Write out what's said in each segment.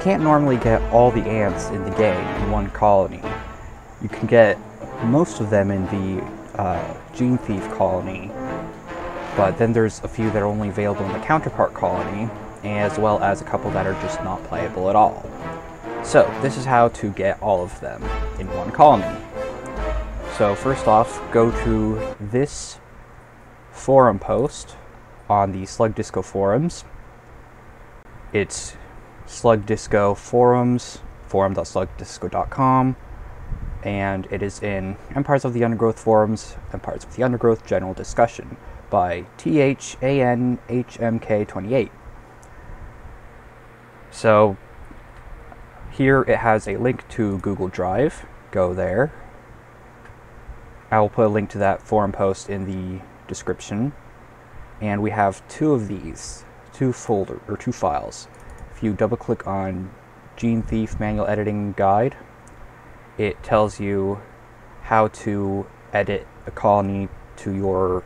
can't normally get all the ants in the game in one colony. You can get most of them in the Gene Thief colony, but then there's a few that are only available in the Counterpart colony, as well as a couple that are just not playable at all. So this is how to get all of them in one colony. So first off, go to this forum post on the Slug Disco forums. It's Slug Disco forums, forum.slugdisco.com, and it is in Empires of the Undergrowth forums, Empires of the Undergrowth general discussion by THANHMK28. So here it has a link to Google Drive. Go there. I will put a link to that forum post in the description. And we have two of these, two files. If you double click on Gene Thief Manual Editing Guide, it tells you how to edit a colony to your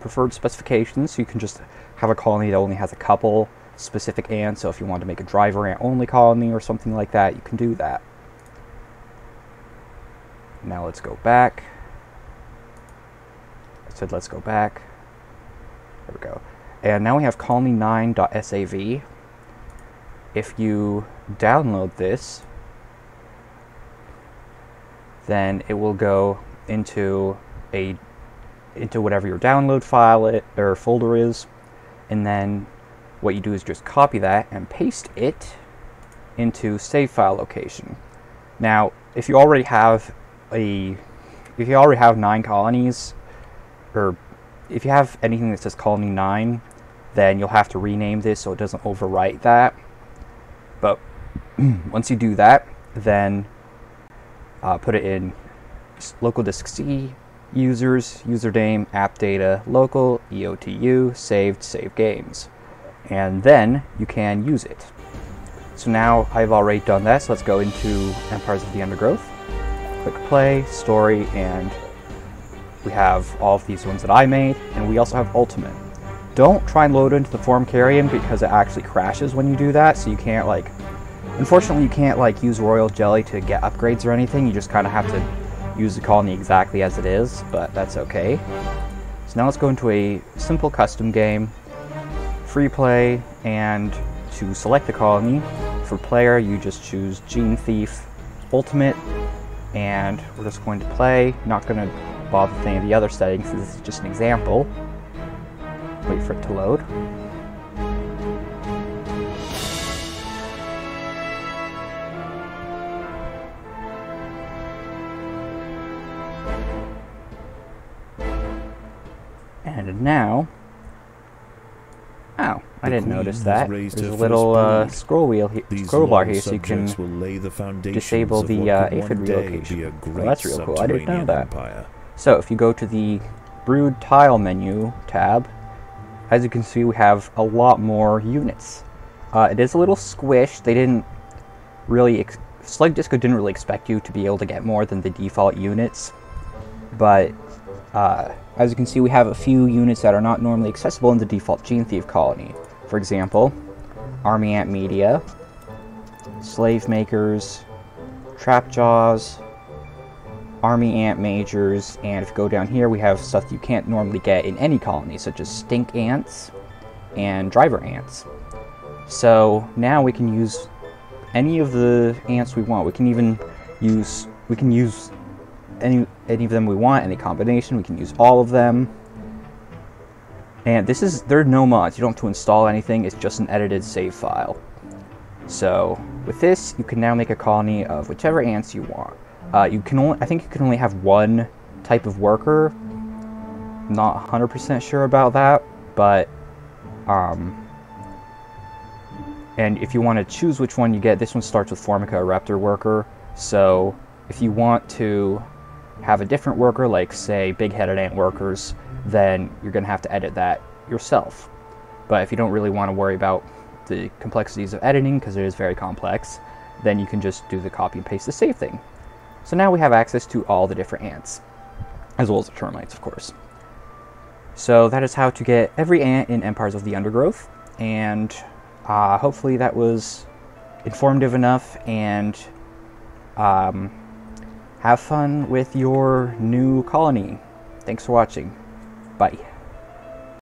preferred specifications. So you can just have a colony that only has a couple specific ants. So if you want to make a driver ant only colony or something like that, you can do that. Now let's go back. I said let's go back. There we go. And now we have colony9.sav. If you download this, then it will go into whatever your download file or folder is, and then what you do is just copy that and paste it into save file location. Now, if you already have 9 colonies, or if you have anything that says colony 9, then you'll have to rename this so it doesn't overwrite that. But once you do that, then put it in local disk C, users, username, app data, local, EOTU, saved, save games. And then you can use it. So now I've already done that, so let's go into Empires of the Undergrowth. Click play, story, and we have all of these ones that I made, and we also have Ultimate. Don't try and load into the formicarium because it actually crashes when you do that, so you can't unfortunately you can't use Royal Jelly to get upgrades or anything. You just kind of have to use the colony exactly as it is, but that's okay. So now let's go into a simple custom game, free play, and to select the colony, for player you just choose Gene Thief Ultimate, and we're just going to play. Not going to bother with any of the other settings, this is just an example. Wait for it to load. And now, oh, I didn't notice that. There's a little scroll bar here, so you can disable the aphid relocation. Oh, that's real cool. I didn't know that. So if you go to the Brood Tile menu tab, as you can see, we have a lot more units. It is a little squished. They didn't really, Slug Disco didn't really expect you to be able to get more than the default units, but as you can see, we have a few units that are not normally accessible in the default Gene Thief colony. For example, Army Ant Media, Slave Makers, Trapjaws, Army Ant Majors, and if you go down here, we have stuff you can't normally get in any colony, such as Stink Ants and Driver Ants. So now we can use any of the ants we want. We can use any of them we want, any combination. We can use all of them. And there are no mods. You don't have to install anything. It's just an edited save file. So with this, you can now make a colony of whichever ants you want. I think you can only have one type of worker. Not 100% sure about that, but and if you want to choose which one you get, this one starts with Formica Raptor worker. So if you want to have a different worker, like say big-headed ant workers, then you're going to have to edit that yourself. But if you don't really want to worry about the complexities of editing, because it is very complex, then you can just do the copy and paste the save thing. So now we have access to all the different ants, as well as the termites, of course. So that is how to get every ant in Empires of the Undergrowth, and hopefully that was informative enough, and have fun with your new colony. Thanks for watching. Bye.